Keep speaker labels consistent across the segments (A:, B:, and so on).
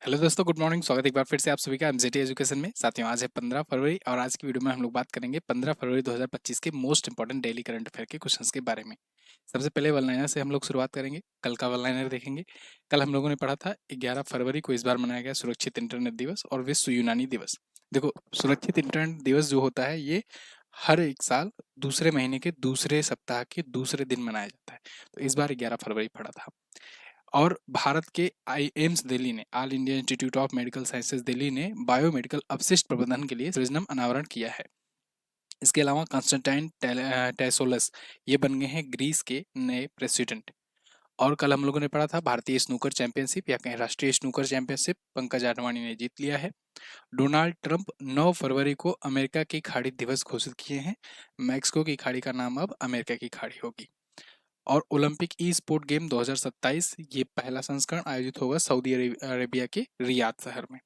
A: Hello दोस्तों, good morning. स्वागत है एक बार फिर से आप सभी का एमजेटी एजुकेशन में। साथियों, आज है 15 फरवरी और आज की वीडियो में हम लोग बात करेंगे 15 फरवरी 2025 के most important daily current affair के क्वेश्चंस के बारे में। सबसे पहले वन लाइनर से हम लोग शुरुआत करेंगे। कल का वन लाइनर देखेंगे। कल हम लोगों ने पढ़ा था 11 फरवरी को इस बार मनाया गया सुरक्षित इंटरनेट दिवस और विश्व यूनानी दिवस। देखो, सुरक्षित इंटरनेट दिवस जो होता है ये हर एक साल दूसरे महीने के दूसरे सप्ताह के दूसरे दिन मनाया जाता है। तो इस बार 11 फरवरी पड़ा था। और भारत के आई एम्स दिल्ली ने, all India institute of medical sciences Delhi ने बायोमेडिकल अपशिष्ट प्रबंधन के लिए सृजनम अनावरण किया है। इसके अलावा कंस्टेंटाइन टेसोलस ये बन गए हैं ग्रीस के नए प्रेसिडेंट। और कल हम लोगों ने पढ़ा था भारतीय स्नूकर चैंपियनशिप या कहें राष्ट्रीय स्नूकर चैंपियनशिप पंकज आडवाणी ने जीत लिया है। डोनाल्ड ट्रंप 9 फरवरी को अमेरिका की खाड़ी दिवस घोषित किए हैं। मैक्सिको की खाड़ी का नाम अब अमेरिका की खाड़ी होगी। और ओलंपिक ई स्पोर्ट गेम 2027 ये पहला संस्करण आयोजित होगा सऊदी अरेबिया के रियाद शहर में।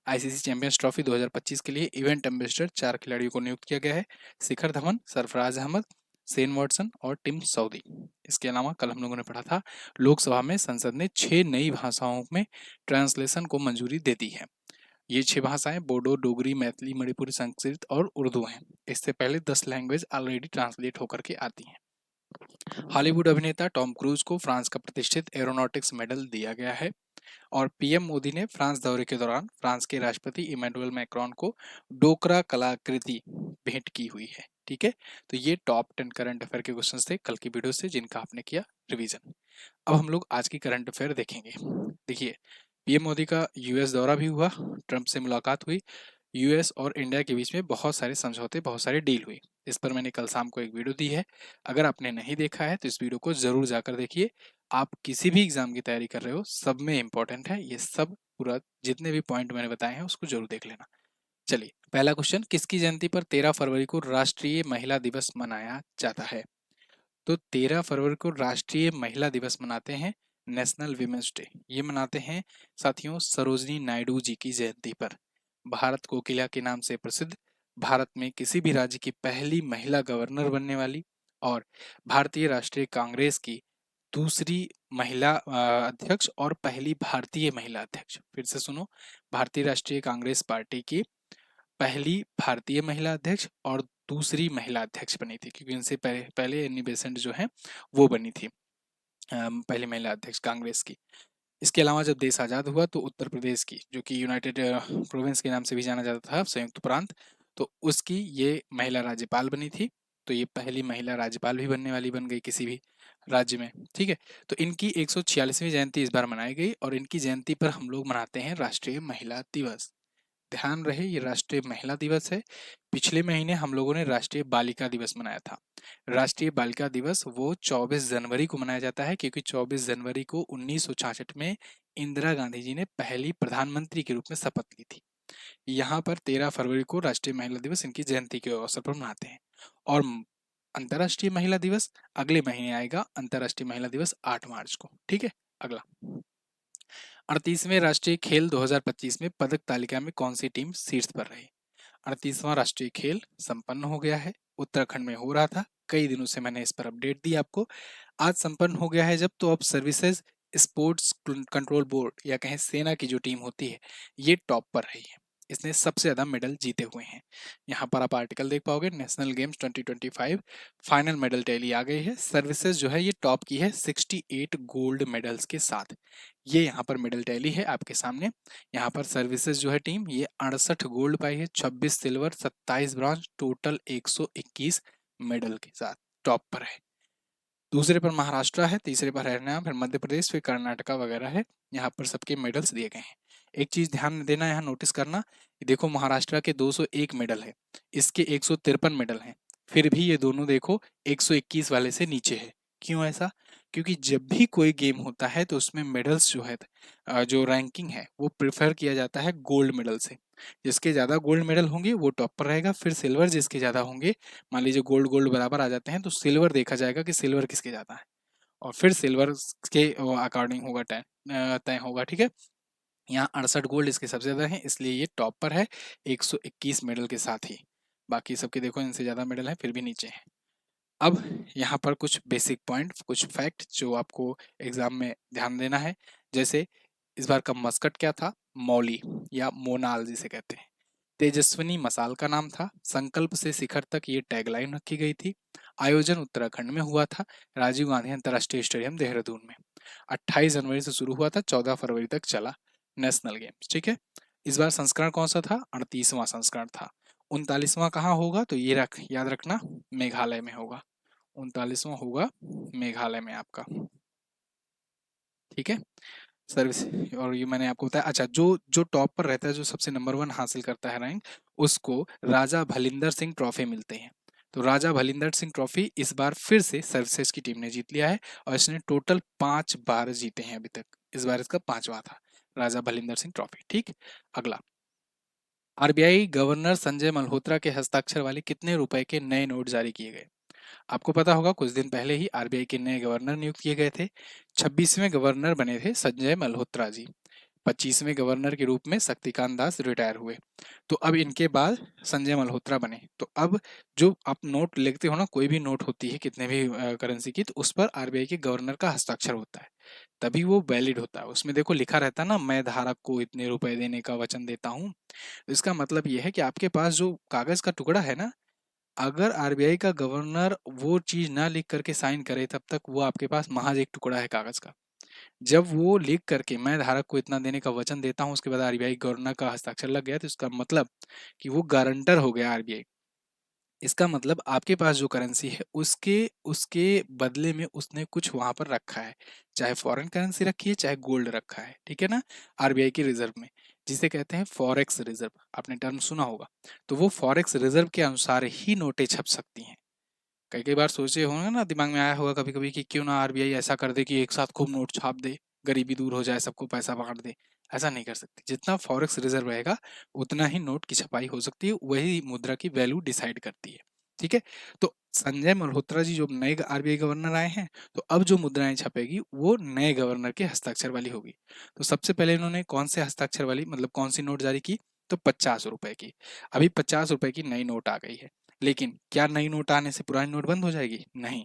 A: आईसीसी चैंपियंस ट्रॉफी 2025 के लिए इवेंट एम्बेसडर 4 खिलाड़ियों को नियुक्त किया गया है। शिखर धवन, सरफराज अहमद, शेन वॉटसन और टिम सऊदी। इसके अलावा कल हम लोगों ने पढ़ा था लोकसभा में संसद ने 6 नई भाषाओं में ट्रांसलेशन को मंजूरी दे दी है। ये 6 भाषाएं बोडो, डोगरी, मैथिली, मणिपुरी, संस्कृत और उर्दू हैं। इससे पहले 10 लैंग्वेज ऑलरेडी ट्रांसलेट होकर के आती हैं। हॉलीवुड अभिनेता टॉम क्रूज को फ्रांस का प्रतिष्ठित एरोनॉटिक्स मेडल दिया गया है। और पीएम मोदी ने फ्रांस दौरे के दौरान फ्रांस के राष्ट्रपति इमैनुअल मैक्रोन को डोकरा कलाकृति भेंट की हुई है। ठीक है, तो ये टॉप 10 करंट अफेयर के क्वेश्चंस थे कल की वीडियो से, जिनका आपने किया रिवीजन। अब हम लोग आज की करंट अफेयर देखेंगे। देखिए, पीएम मोदी का यूएस दौरा भी हुआ, ट्रंप से मुलाकात हुई, यूएस और इंडिया के बीच में बहुत सारे समझौते, बहुत सारी डील हुई। इस पर मैंने कल शाम को एक वीडियो दी है। अगर आपने नहीं देखा है तो इस वीडियो को जरूर जाकर देखिए। आप किसी भी एग्जाम की तैयारी कर रहे हो, सब में इंपॉर्टेंट है ये सब। पूरा जितने भी पॉइंट मैंने बताए हैं उसको जरूर देख लेना। चलिए, पहला क्वेश्चन, किसकी जयंती पर 13 फरवरी को राष्ट्रीय महिला दिवस मनाया जाता है? तो 13 फरवरी को राष्ट्रीय महिला दिवस मनाते हैं, नेशनल विमेंस डे। ये मनाते हैं साथियों सरोजनी नायडू जी की जयंती पर। भारत कोकिला के नाम से प्रसिद्ध, भारत में किसी भी राज्य की पहली महिला गवर्नर बनने वाली और भारतीय राष्ट्रीय कांग्रेस की दूसरी महिला अध्यक्ष और पहली भारतीय महिला अध्यक्ष। फिर से सुनो, भारतीय राष्ट्रीय कांग्रेस पार्टी की पहली भारतीय महिला अध्यक्ष और दूसरी महिला अध्यक्ष बनी थी, क्योंकि इनसे पहले एनी बेसेंट जो है वो बनी थी पहली महिला अध्यक्ष कांग्रेस की। इसके अलावा जब देश आज़ाद हुआ तो उत्तर प्रदेश की, जो कि यूनाइटेड प्रोविंस के नाम से भी जाना जाता था, संयुक्त प्रांत, तो उसकी ये महिला राज्यपाल बनी थी। तो ये पहली महिला राज्यपाल भी बनने वाली बन गई किसी भी राज्य में। ठीक है, तो इनकी 146वीं जयंती इस बार मनाई गई और इनकी जयंती पर हम लोग मनाते हैं राष्ट्रीय महिला दिवस। ध्यान रहे, ये राष्ट्रीय महिला दिवस है। पिछले महीने हम लोगों ने राष्ट्रीय बालिका दिवस मनाया था। राष्ट्रीय बालिका दिवस वो 24 जनवरी को मनाया जाता है, क्योंकि 24 जनवरी को 1966 में इंदिरा गांधी जी ने पहली प्रधानमंत्री के रूप में शपथ ली थी। यहाँ पर 13 फरवरी को राष्ट्रीय महिला दिवस इनकी जयंती के अवसर पर मनाते हैं। और अंतर्राष्ट्रीय महिला दिवस अगले महीने आएगा, अंतर्राष्ट्रीय महिला दिवस 8 मार्च को। ठीक है, अगला, 38वें राष्ट्रीय खेल 2025 में पदक तालिका में कौन सी टीम शीर्ष पर रही? 38वां राष्ट्रीय खेल संपन्न हो गया है, उत्तराखंड में हो रहा था, कई दिनों से मैंने इस पर अपडेट दी आपको। आज संपन्न हो गया है जब, तो अब सर्विसेज स्पोर्ट्स कंट्रोल बोर्ड या कहें सेना की जो टीम होती है ये टॉप पर रही है। इसने सबसे ज्यादा मेडल जीते हुए हैं। यहाँ पर आप आर्टिकल देख पाओगे, national games 2025 final medal tally आ गई है। सर्विसेज जो है ये टॉप की है 68 गोल्ड मेडल्स के साथ। ये यहाँ पर मेडल टैली है आपके सामने। यहाँ पर सर्विसेज जो है टीम, ये 68 गोल्ड पाई है, 26 सिल्वर, 27 ब्रॉन्ज, टोटल 121 मेडल के साथ टॉप पर है। दूसरे पर महाराष्ट्र है, तीसरे पर हरियाणा, फिर मध्य प्रदेश, फिर कर्नाटका वगैरह है। यहाँ पर सबके मेडल्स दिए गए हैं। एक चीज ध्यान देना, यहाँ नोटिस करना, देखो महाराष्ट्र के 201 मेडल है, इसके 153 मेडल हैं, फिर भी ये दोनों देखो 121 वाले से नीचे है। क्यों ऐसा? क्योंकि जब भी कोई गेम होता है तो उसमें मेडल्स जो है, जो रैंकिंग है वो प्रेफर किया जाता है गोल्ड मेडल से। जिसके ज़्यादा गोल्ड मेडल होंगे वो टॉप पर रहेगा, फिर सिल्वर जिसके ज़्यादा होंगे, मान लीजिए गोल्ड गोल्ड बराबर आ जाते हैं तो सिल्वर देखा जाएगा कि सिल्वर किसके ज़्यादा है, और फिर सिल्वर के अकॉर्डिंग होगा तय होगा। ठीक है, यहाँ 68 गोल्ड इसके सबसे ज़्यादा है, इसलिए ये टॉप पर है 121 मेडल के साथ ही। बाकी सबके देखो इनसे ज़्यादा मेडल है फिर भी नीचे है। अब यहाँ पर कुछ बेसिक पॉइंट, कुछ फैक्ट जो आपको एग्जाम में ध्यान देना है। जैसे इस बार का मस्कट क्या था? मौली या मोनाल जिसे कहते हैं। तेजस्विनी मसाल का नाम था। संकल्प से शिखर तक ये टैगलाइन रखी गई थी। आयोजन उत्तराखंड में हुआ था, राजीव गांधी अंतर्राष्ट्रीय स्टेडियम देहरादून में। 28 जनवरी से शुरू हुआ था, 14 फरवरी तक चला नेशनल गेम्स। ठीक है, इस बार संस्करण कौन सा था? 38वां संस्करण था। 39वां कहाँ होगा? तो ये याद रखना, मेघालय में होगा। 39वां होगा मेघालय में आपका। ठीक है, सर्विस। और ये मैंने आपको बताया। अच्छा, जो जो टॉप पर रहता है, जो सबसे नंबर 1 हासिल करता है रैंक, उसको राजा भलिंदर सिंह ट्रॉफी मिलते हैं। तो राजा भलिंदर सिंह ट्रॉफी इस बार फिर से सर्विसेज की टीम ने जीत लिया है, और इसने टोटल 5 बार जीते हैं अभी तक। इस बार इसका 5वां था, राजा भलिंदर सिंह ट्रॉफी। ठीक, अगला। आरबीआई गवर्नर संजय मल्होत्रा के हस्ताक्षर वाले कितने रुपए के नए नोट जारी किए गए? आपको पता होगा, कुछ दिन पहले ही आरबीआई के नए गवर्नर नियुक्त किए गए थे। 26वें गवर्नर बने थे संजय मल्होत्रा जी। 25वें गवर्नर के रूप में शक्तिकांत दास रिटायर हुए। तो अब इनके बाद संजय मल्होत्रा बने। तो अब जो आप नोट लिखते हो ना, कोई भी नोट होती है कितने भी करेंसी की, तो उस पर आरबीआई के गवर्नर का हस्ताक्षर होता है, तभी वो वैलिड होता है। उसमें देखो लिखा रहता है ना, मैं धारक को इतने रुपए देने का वचन देता हूँ। तो इसका मतलब ये है कि आपके पास जो कागज का टुकड़ा है ना, अगर आरबीआई का गवर्नर वो चीज ना लिख करके साइन करे, तब तक वो आपके पास महज एक टुकड़ा है कागज का। जब वो लिख करके मैं धारक को इतना देने का वचन देता हूँ, उसके बाद आरबीआई गवर्नर का हस्ताक्षर लग गया, तो इसका मतलब कि वो गारंटर हो गया आरबीआई। इसका मतलब आपके पास जो करेंसी है, उसके उसके बदले में उसने कुछ वहां पर रखा है, चाहे फॉरेन करेंसी रखी है, चाहे गोल्ड रखा है। ठीक है ना, आरबीआई के रिजर्व में, जिसे कहते हैं फॉरेक्स रिजर्व, आपने टर्म सुना होगा। तो वो फॉरेक्स रिजर्व के अनुसार ही नोटें छप सकती हैं। कई कई बार सोचे होंगे ना, दिमाग में आया होगा कभी कभी कि क्यों ना आरबीआई ऐसा कर दे कि एक साथ खूब नोट छाप दे, गरीबी दूर हो जाए, सबको पैसा बांट दे। ऐसा नहीं कर सकती। जितना फॉरेक्स रिजर्व रहेगा, उतना ही नोट की छपाई हो सकती है, वही मुद्रा की वैल्यू डिसाइड करती है। ठीक है, तो संजय मल्होत्रा जी जो नए आरबीआई गवर्नर आए हैं, तो अब जो मुद्राएं छपेगी वो नए गवर्नर के हस्ताक्षर वाली होगी। तो सबसे पहले इन्होंने कौन से हस्ताक्षर वाली, मतलब कौन सी नोट जारी की? तो 50 रुपए की। अभी 50 रुपए की नई नोट आ गई है। लेकिन क्या नई नोट आने से पुरानी नोट बंद हो जाएगी? नहीं,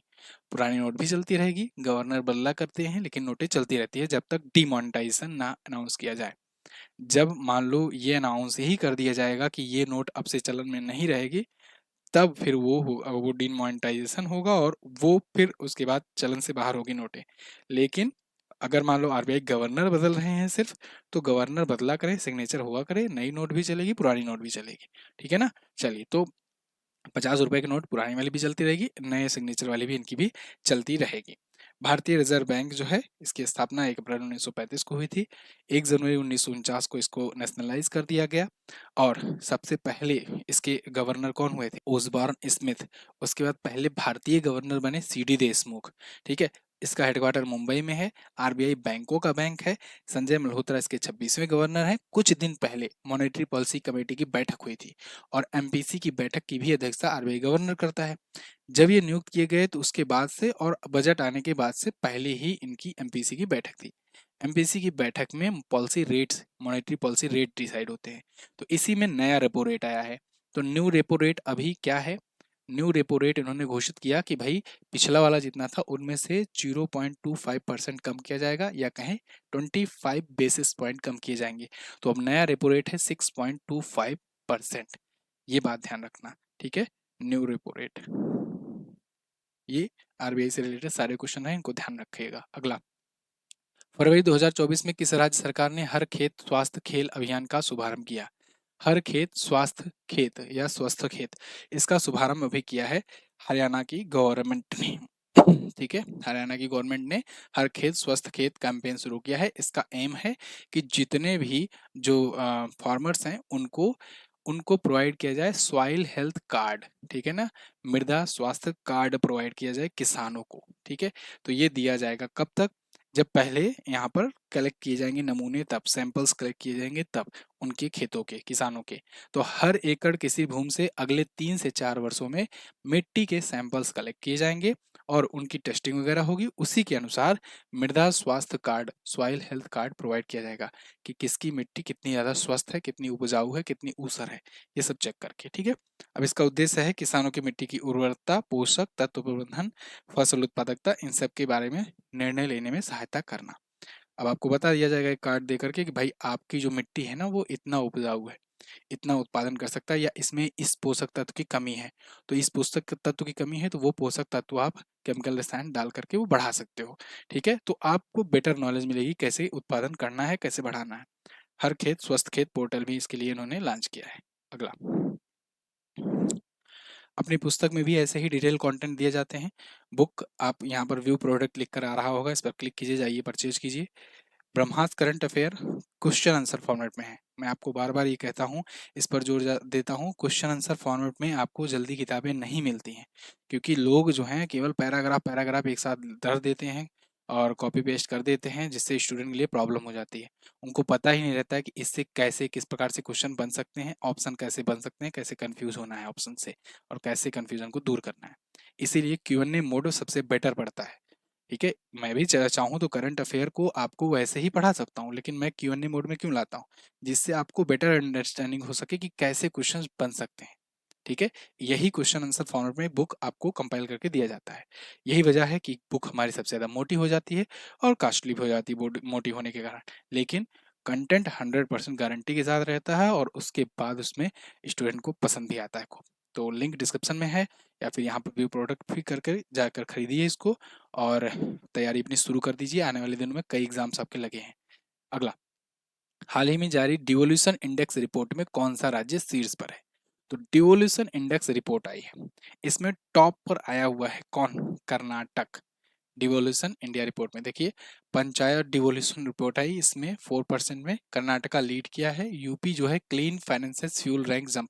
A: पुरानी नोट भी चलती रहेगी। गवर्नर बदला करते हैं, लेकिन नोटें चलती रहती है जब तक डिमोनेटाइजेशन ना अनाउंस किया जाए। जब मान लो ये अनाउंस ही कर दिया जाएगा कि ये नोट अब से चलन में नहीं रहेगी, तब फिर वो डिमोनेटाइजेशन होगा, और वो फिर उसके बाद चलन से बाहर होगी नोटें। लेकिन अगर मान लो आरबीआई गवर्नर बदल रहे हैं सिर्फ, तो गवर्नर बदला करे, सिग्नेचर हुआ करे, नई नोट भी चलेगी, पुरानी नोट भी चलेगी। ठीक है ना, चलिए। तो 50 रुपए की नोट पुरानी वाली भी चलती रहेगी, नए सिग्नेचर वाली भी इनकी भी चलती रहेगी। भारतीय रिजर्व बैंक जो है, इसकी स्थापना 1 अप्रैल 1935 को हुई थी। 1 जनवरी 1949 को इसको नेशनलाइज कर दिया गया। और सबसे पहले इसके गवर्नर कौन हुए थे? Osborne Smith. उसके बाद पहले भारतीय गवर्नर बने सीडी देशमुख। ठीक है, इसका हेडक्वार्टर मुंबई में है। आरबीआई बैंकों का बैंक है। संजय मल्होत्रा इसके 26वें गवर्नर हैं। कुछ दिन पहले मॉनेटरी पॉलिसी कमेटी की बैठक हुई थी, और एमपीसी की बैठक की भी अध्यक्षता आरबीआई गवर्नर करता है। जब ये नियुक्त किए गए, तो उसके बाद से और बजट आने के बाद से पहले ही इनकी एमपीसी की बैठक थी। एमपीसी की बैठक में policy rates, monetary policy rate decide होते हैं। तो इसी में नया रेपो रेट आया है। तो न्यू रेपो रेट अभी क्या है? न्यू रेपो रेट इन्होंने घोषित किया कि भाई पिछला वाला जितना था, उनमें से 0.25% कम किया जाएगा, या कहें 25 बेसिस पॉइंट कम किए जाएंगे। तो अब नया रेपो रेट है 6.25%। ये बात ध्यान रखना। ठीक है, न्यू रेपो रेट। ये आरबीआई से रिलेटेड सारे क्वेश्चन हैं, इनको ध्यान रखिएगा। अगला, फरवरी 2024 में किस राज्य सरकार ने हर खेत स्वास्थ्य खेल अभियान का शुभारंभ किया? हर खेत स्वास्थ्य खेत या स्वस्थ खेत, इसका शुभारंभ अभी किया है हरियाणा की गवर्नमेंट ने। ठीक है, हरियाणा की गवर्नमेंट ने हर खेत स्वस्थ खेत कैंपेन शुरू किया है। इसका एम है कि जितने भी जो फार्मर्स हैं, उनको उनको प्रोवाइड किया जाए सॉइल हेल्थ कार्ड। ठीक है ना, मृदा स्वास्थ्य कार्ड प्रोवाइड किया जाए किसानों को। ठीक है, तो ये दिया जाएगा कब तक? जब पहले यहाँ पर कलेक्ट किए जाएंगे नमूने, तब सैंपल्स कलेक्ट किए जाएंगे, तब उनके खेतों के, किसानों के। तो हर एकड़ किसी भूमि से अगले 3 से 4 वर्षों में मिट्टी के सैंपल्स कलेक्ट किए जाएंगे, और उनकी टेस्टिंग वगैरह होगी। उसी के अनुसार मृदा स्वास्थ्य card, soil health card provide किया जाएगा कि किसकी मिट्टी कितनी ज़्यादा स्वस्थ है, कितनी उपजाऊ है, कितनी ऊसर है, ये सब चेक करके। ठीक है, अब इसका उद्देश्य है किसानों की मिट्टी की उर्वरता, पोषक तत्व प्रबंधन, फसल उत्पादकता, इन सब के बारे में निर्णय लेने में सहायता करना। अब आपको बता दिया जाएगा एक कार्ड दे करके कि भाई आपकी जो मिट्टी है ना वो इतना उपजाऊ है, इतना उत्पादन कर सकता है, या इसमें इस पोषक तत्व की कमी है, तो इस पोषक तत्व की कमी है तो वो पोषक तत्व आप केमिकल रसायन डाल करके वो बढ़ा सकते हो। ठीक है, तो आपको बेटर नॉलेज मिलेगी कैसे उत्पादन करना है, कैसे बढ़ाना है। हर खेत स्वस्थ खेत पोर्टल भी इसके लिए इन्होंने लॉन्च किया है। अगला, अपनी पुस्तक में भी ऐसे ही डिटेल कंटेंट दिए जाते हैं। बुक आप यहाँ पर व्यू प्रोडक्ट लिख कर आ रहा होगा, इस पर क्लिक कीजिए, जाइए परचेज कीजिए। Brahmastra current affair question answer format में है। मैं आपको बार बार ये कहता हूँ, इस पर जोर देता हूँ, क्वेश्चन आंसर फॉर्मेट में आपको जल्दी किताबें नहीं मिलती हैं, क्योंकि लोग जो हैं केवल पैराग्राफ पैराग्राफ एक साथ धर देते हैं और कॉपी पेस्ट कर देते हैं, जिससे स्टूडेंट के लिए प्रॉब्लम हो जाती है। उनको पता ही नहीं रहता है कि इससे कैसे किस प्रकार से क्वेश्चन बन सकते हैं, ऑप्शन कैसे बन सकते हैं, कैसे कंफ्यूज होना है ऑप्शन से, और कैसे कंफ्यूजन को दूर करना है। इसीलिए Q&A मोड सबसे बेटर पड़ता है। ठीक है, मैं भी चाहूँ तो करंट अफेयर को आपको वैसे ही पढ़ा सकता हूँ, लेकिन मैं Q&A मोड में क्यों लाता हूँ, जिससे आपको बेटर अंडरस्टैंडिंग हो सके कि कैसे क्वेश्चंस बन सकते हैं। ठीक है, यही क्वेश्चन आंसर फॉर्मेट में बुक आपको कंपाइल करके दिया जाता है। यही वजह है कि बुक हमारी सबसे ज़्यादा मोटी हो जाती है और कॉस्टली भी हो जाती है मोटी होने के कारण, लेकिन कंटेंट 100% गारंटी के साथ रहता है और उसके बाद उसमें स्टूडेंट को पसंद भी आता है खूब। तो लिंक डिस्क्रिप्शन में है, या फिर यहाँ पर व्यू प्रोडक्ट भी करके जाकर खरीदिए इसको, और तैयारी अपनी शुरू कर दीजिए। आने वाले दिनों में कई एग्जाम्स आपके लगे हैं। अगला, हाल ही में जारी डिवोल्यूशन इंडेक्स रिपोर्ट में कौन सा राज्य शीर्ष पर है? तो डिवोल्यूशन इंडेक्स रिपोर्ट आई है, इसमें टॉप पर आया हुआ है कौन? कर्नाटक। डिवोल्यूशन इंडिया रिपोर्ट में देखिए, पंचायत डिवोल्यूशन रिपोर्ट आई, इसमें 4% में कर्नाटका लीड किया है। यूपी जो है clean finances fuel rank jump,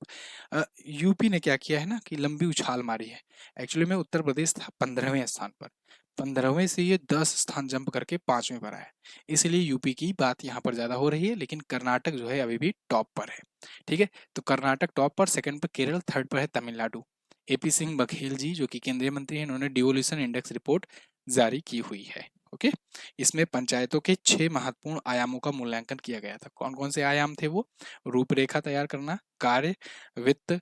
A: UP ने क्या किया है ना कि लंबी उछाल मारी है। एक्चुअली में उत्तर प्रदेश था 15वें स्थान पर, 15वें से ये 10 स्थान जंप करके 5वें पर आया, इसलिए यूपी की बात यहाँ पर ज़्यादा हो रही है, लेकिन कर्नाटक जो है अभी भी टॉप पर है। ठीक है, तो कर्नाटक टॉप पर, सेकंड पर केरल, थर्ड पर है तमिलनाडु। एपी सिंह बघेल जी जो कि केंद्रीय मंत्री हैं, इन्होंने डिवोल्यूशन इंडेक्स रिपोर्ट जारी की हुई है। ओके, इसमें पंचायतों के 6 महत्वपूर्ण आयामों का मूल्यांकन किया गया था। कौन कौन से आयाम थे वो? रूपरेखा तैयार करना, कार्य, वित्त,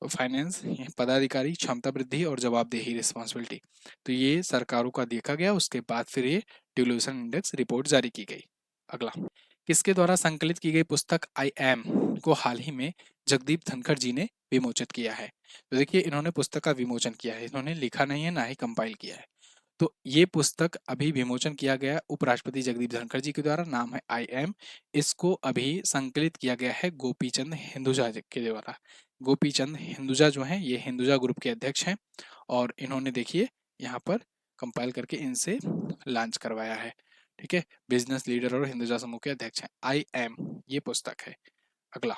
A: फाइनेंस, पदाधिकारी, क्षमता वृद्धि और जवाबदेही, रिस्पॉन्सिबिलिटी। तो ये सरकारों का देखा गया, उसके बाद फिर ये डिवोल्यूशन इंडेक्स रिपोर्ट जारी की गई। अगला, किसके द्वारा संकलित की गई पुस्तक आई एम को हाल ही में जगदीप धनखड़ जी ने विमोचित किया है? तो देखिए, इन्होंने पुस्तक का विमोचन किया है, इन्होंने लिखा नहीं है, ना ही कंपाइल किया है। तो ये पुस्तक अभी विमोचन किया गया उपराष्ट्रपति जगदीप धनखड़ जी के द्वारा, नाम है आई एम। इसको अभी संकलित किया गया है गोपीचंद हिंदुजा के द्वारा। गोपीचंद हिंदुजा जो हैं, ये हिंदुजा ग्रुप के अध्यक्ष हैं, और इन्होंने देखिए यहाँ पर कंपाइल करके इनसे लॉन्च करवाया है। ठीक है, बिजनेस लीडर और हिंदुजा समूह के अध्यक्ष हैं। आई एम ये पुस्तक है। अगला,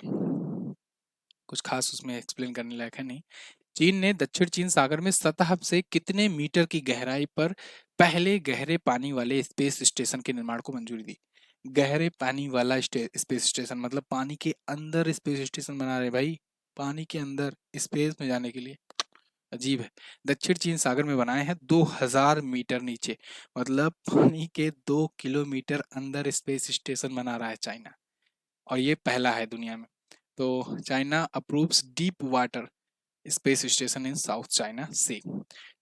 A: कुछ खास उसमें एक्सप्लेन करने लायक है नहीं। चीन ने दक्षिण चीन सागर में सतह से कितने मीटर की गहराई पर पहले गहरे पानी वाले स्पेस स्टेशन के निर्माण को मंजूरी दी? गहरे पानी वाला स्पेस स्टेशन मतलब पानी के अंदर स्पेस स्टेशन बना रहे भाई, पानी के अंदर स्पेस में जाने के लिए। अजीब है। दक्षिण चीन सागर में बनाए हैं 2000 मीटर नीचे, मतलब पानी के 2 किलोमीटर अंदर स्पेस स्टेशन बना रहा है चाइना, और ये पहला है दुनिया में। तो China approves deep water space station in South China Sea.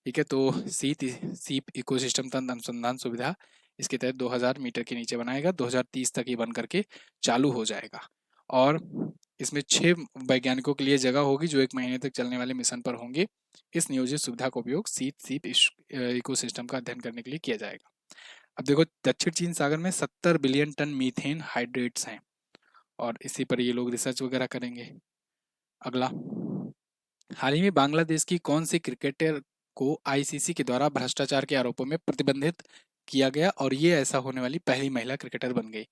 A: ठीक है, तो सीप इकोसिस्टम तंत्र अनुसंधान सुविधा इसके तहत 2000 मीटर के नीचे बनाएगा, 2030 तक ये बन करके चालू हो जाएगा, और इसमें 6 वैज्ञानिकों के लिए जगह होगी जो 1 महीने तक चलने वाले मिशन पर होंगे। इस नियोजित सुविधा का उपयोग सीप इकोसिस्टम का अध्ययन करने के लिए किया जाएगा। अब देखो, दक्षिण चीन सागर में 70 बिलियन टन मीथेन हाइड्रेट्स हैं, और इसी पर ये लोग रिसर्च वगैरह करेंगे। अगला, हाल ही में बांग्लादेश की कौन सी क्रिकेटर को आईसीसी के द्वारा भ्रष्टाचार के आरोपों में प्रतिबंधित किया गया, और ये ऐसा होने वाली पहली महिला क्रिकेटर बन गई?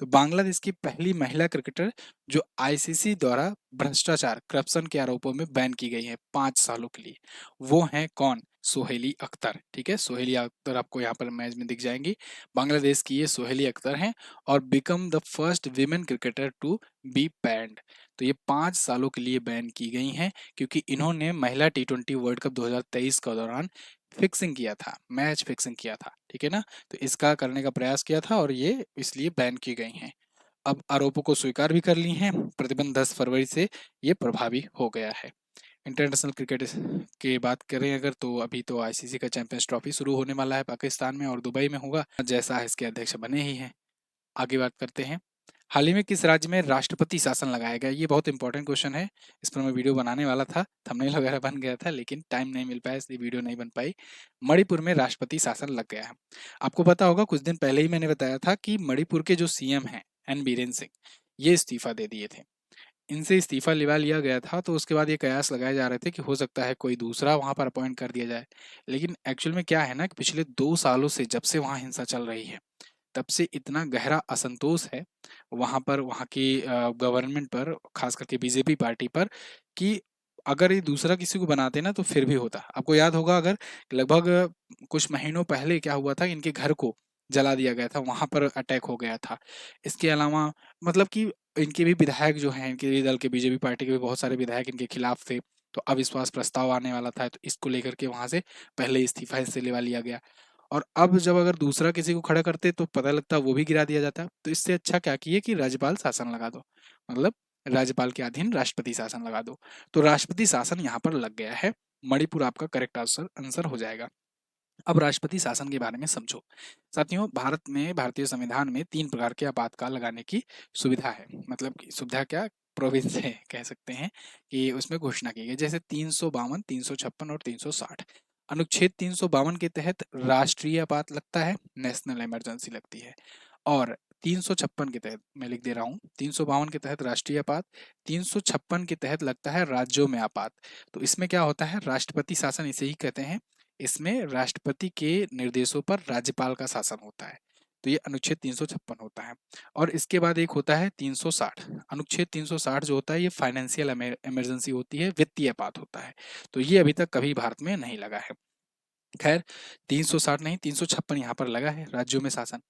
A: तो बांग्लादेश की पहली महिला क्रिकेटर जो आईसीसी द्वारा भ्रष्टाचार करप्शन के आरोपों में बैन की गई है 5 सालों के लिए, वो हैं कौन? सोहेली अख्तर। ठीक है, सोहेली अख्तर आपको यहाँ पर मैच में दिख जाएंगी। बांग्लादेश की ये सोहेली अख्तर हैं, और become the first women cricketer to be banned. तो ये 5 सालों के लिए बैन की गई हैं, क्योंकि इन्होंने महिला T20 वर्ल्ड कप 2023 का दौरान फिक्सिंग किया था, मैच फिक्सिंग किया था। ठीक है ना, तो इसका करने का प्रयास किया था, और ये इसलिए बैन की गई हैं। अब आरोपों को स्वीकार भी कर ली हैं, प्रतिबंध 10 फरवरी से ये प्रभावी हो गया है। इंटरनेशनल क्रिकेट की बात करें अगर, तो अभी तो आईसीसी का चैंपियंस ट्रॉफी शुरू होने वाला है पाकिस्तान में, और दुबई में होगा। जैसा इसके अध्यक्ष बने ही हैं, आगे बात करते हैं, हाल ही में किस राज्य में राष्ट्रपति शासन लगाया गया? ये बहुत इंपॉर्टेंट क्वेश्चन है, इस पर मैं वीडियो बनाने वाला था, थंबनेल वगैरह बन गया था, लेकिन टाइम नहीं मिल पाया इसलिए वीडियो नहीं बन पाई। मणिपुर में राष्ट्रपति शासन लग गया है। आपको पता होगा कुछ दिन पहले ही मैंने बताया था कि मणिपुर के जो सीएम हैं एन बीरेन सिंह, ये इस्तीफा दे दिए थे। इनसे इस्तीफा लिवा लिया गया था, तो उसके बाद ये कयास लगाए जा रहे थे कि हो सकता है कोई दूसरा वहां पर अपॉइंट कर दिया जाए। लेकिन एक्चुअल में क्या है ना कि पिछले 2 सालों से जब से वहां हिंसा चल रही है, तब से इतना गहरा असंतोष है वहाँ पर, वहाँ की गवर्नमेंट पर, खास करके बीजेपी पार्टी पर, कि अगर ये दूसरा किसी को बनाते ना तो फिर भी होता। आपको याद होगा, अगर लगभग कुछ महीनों पहले क्या हुआ था, इनके घर को जला दिया गया था, वहां पर अटैक हो गया था। इसके अलावा मतलब कि इनके भी विधायक जो हैं, इनके भी दल के, बीजेपी पार्टी के भी बहुत सारे विधायक इनके खिलाफ थे। तो अविश्वास प्रस्ताव आने वाला था, तो इसको लेकर के वहां से पहले इस्तीफा इससे लेवा लिया गया। और अब जब अगर दूसरा किसी को खड़ा करते तो पता लगता वो भी गिरा दिया जाता। तो इससे अच्छा क्या किए कि राज्यपाल शासन लगा दो, मतलब राज्यपाल के अधीन राष्ट्रपति शासन लगा दो। तो राष्ट्रपति शासन यहाँ पर लग गया है। मणिपुर आपका करेक्ट आंसर आंसर हो जाएगा। अब राष्ट्रपति शासन के बारे में समझो। साथियों, भारत में, भारतीय संविधान में 3 प्रकार के आपातकाल लगाने की सुविधा है। मतलब कि सुविधा क्या, प्रोविंस है कह सकते हैं, कि उसमें घोषणा की गई। जैसे 352, 356 और 360। अनुच्छेद 352 के तहत राष्ट्रीय आपात लगता है, नेशनल इमरजेंसी लगती है। और 356 के तहत, मैं लिख दे रहा हूँ, 352 के तहत राष्ट्रीय आपात, 356 के तहत लगता है राज्यों में आपात। तो इसमें क्या होता है, राष्ट्रपति शासन इसे ही कहते हैं। इसमें राष्ट्रपति के निर्देशों पर राज्यपाल का शासन होता है। तो ये अनुच्छेद 356 होता है। और इसके बाद एक होता है 360। अनुच्छेद 360 जो होता है, ये फाइनेंशियल इमरजेंसी होती है, वित्तीय आपात होता है। तो ये अभी तक कभी भारत में नहीं लगा है। खैर, 360 नहीं, 356 यहाँ पर लगा है, राज्यों में शासन।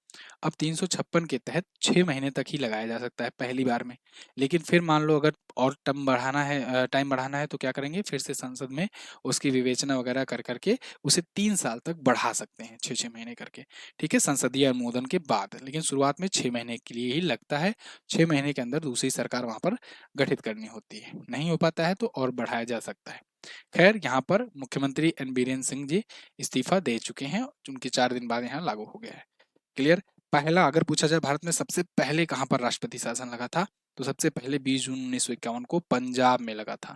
A: अब 356 के तहत 6 महीने तक ही लगाया जा सकता है पहली बार में। लेकिन फिर मान लो अगर और टाइम बढ़ाना है, तो क्या करेंगे, फिर से संसद में उसकी विवेचना वगैरह कर करके उसे 3 साल तक बढ़ा सकते हैं, 6 6 महीने करके। ठीक है, संसदीय अनुमोदन के बाद। लेकिन शुरुआत में 6 महीने के लिए ही लगता है। 6 महीने के अंदर दूसरी सरकार वहां पर गठित करनी होती है। नहीं हो पाता है तो और बढ़ाया जा सकता है। खैर, यहाँ पर मुख्यमंत्री एन बीरेन सिंह जी इस्तीफा दे चुके हैं, उनके 4 दिन बाद यहाँ लागू हो गया है। क्लियर। पहला अगर पूछा जाए भारत में सबसे पहले कहाँ पर राष्ट्रपति शासन लगा था, तो सबसे पहले 20 जून 1951 को पंजाब में लगा था।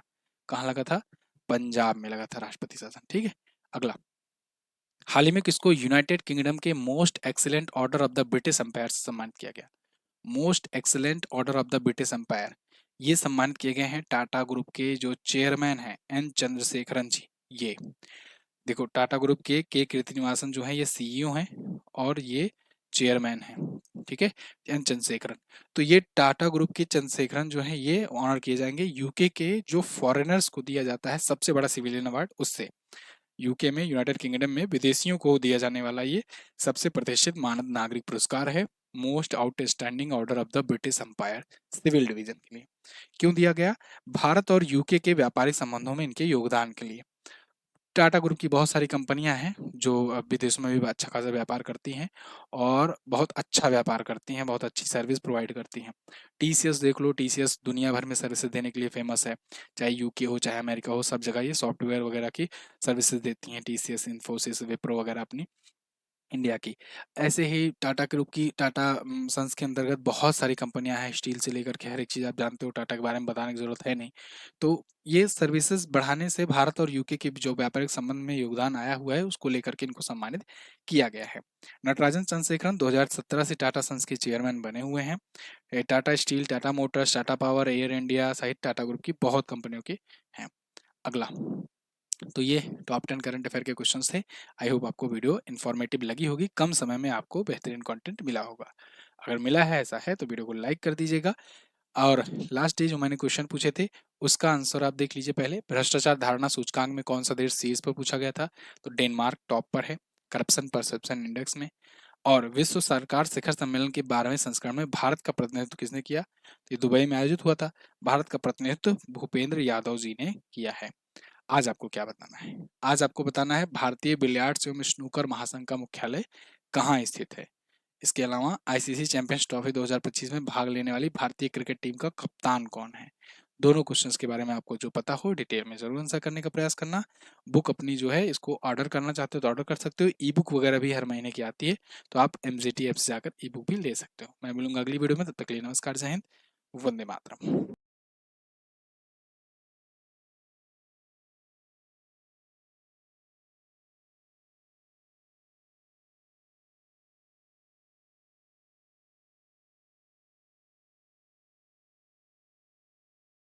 A: कहाँ लगा था, पंजाब में लगा था राष्ट्रपति शासन। ठीक है, अगला, हाल ही में किसको यूनाइटेड किंगडम के most excellent order of the British Empire से सम्मानित किया गया? Most excellent order of the British Empire, ये सम्मानित किए गए हैं टाटा ग्रुप के जो चेयरमैन हैं एन चंद्रशेखरन जी। ये देखो, टाटा ग्रुप के कृतिनिवासन जो है ये सीईओ हैं, और ये चेयरमैन हैं। ठीक है, एन चंद्रशेखरन। तो ये टाटा ग्रुप के चंद्रशेखरन जो है ये ऑनर किए जाएंगे। यूके के जो फॉरेनर्स को दिया जाता है सबसे बड़ा सिविलियन अवार्ड, उससे यूके में, यूनाइटेड किंगडम में विदेशियों को दिया जाने वाला ये सबसे प्रतिष्ठित मानद नागरिक पुरस्कार है, most outstanding order of the British Empire civil division के लिए। क्यों दिया गया? भारत और यूके के व्यापारिक संबंधों में इनके योगदान के लिए। टाटा ग्रुप की बहुत सारी कंपनियां हैं जो विदेशों में भी अच्छा खासा व्यापार करती हैं, और बहुत अच्छा व्यापार करती हैं, बहुत अच्छी सर्विस प्रोवाइड करती हैं। टीसीएस देख लो, टीसीएस दुनिया भर में सर्विसेज देने के लिए फेमस है। चाहे यूके हो, चाहे अमेरिका हो, सब जगह ये सॉफ्टवेयर वगैरह की सर्विसेज देती हैं। टीसीएस, इन्फोसिस, विप्रो वगैरह अपनी इंडिया की। ऐसे ही टाटा ग्रुप की, टाटा सन्स के अंतर्गत बहुत सारी कंपनियां हैं, स्टील से लेकर के हर एक चीज़ आप जानते हो, टाटा के बारे में बताने की ज़रूरत है नहीं। तो ये सर्विसेज बढ़ाने से भारत और यूके के जो व्यापारिक संबंध में योगदान आया हुआ है, उसको लेकर के इनको सम्मानित किया गया है। नटराजन चंद्रशेखरन 2017 से टाटा सन्स के चेयरमैन बने हुए हैं। Tata steel, Tata Motors, Tata power, air India सहित टाटा ग्रुप की बहुत कंपनियों के हैं। अगला, तो ये टॉप 10 करंट अफेयर के क्वेश्चंस थे। आई होप आपको वीडियो इन्फॉर्मेटिव लगी होगी, कम समय में आपको बेहतरीन कंटेंट मिला होगा। अगर मिला है, ऐसा है, तो वीडियो को लाइक कर दीजिएगा। और लास्ट डे जो मैंने क्वेश्चन पूछे थे, उसका आंसर आप देख लीजिए पहले। भ्रष्टाचार धारणा सूचकांक में कौन सा देश शीर्ष पर पूछा गया था? तो डेनमार्क टॉप पर है करप्शन परसेप्शन इंडेक्स में। और विश्व सरकार शिखर सम्मेलन के 12वें संस्करण में भारत का प्रतिनिधित्व किसने किया? तो ये दुबई में आयोजित हुआ था। भारत का प्रतिनिधित्व भूपेंद्र यादव जी ने किया है। आज आपको क्या बताना है? आज आपको बताना है भारतीय बिलियर्ड्स एवं स्नूकर महासंघ का मुख्यालय कहाँ स्थित है। इसके अलावा आईसीसी चैंपियंस ट्रॉफी 2025 में भाग लेने वाली भारतीय क्रिकेट टीम का कप्तान कौन है? दोनों क्वेश्चंस के बारे में आपको जो पता हो डिटेल में ज़रूर आंसर करने का प्रयास करना। बुक अपनी जो है इसको ऑर्डर करना चाहते हो तो ऑर्डर कर सकते हो। ई बुक वगैरह भी हर महीने की आती है, तो आप एमजीटी ऐप से जाकर ई बुक भी ले सकते हो। मैं मिलूंगा अगली वीडियो में, तब तक के लिए नमस्कार, जय हिंद, वंदे मातरम।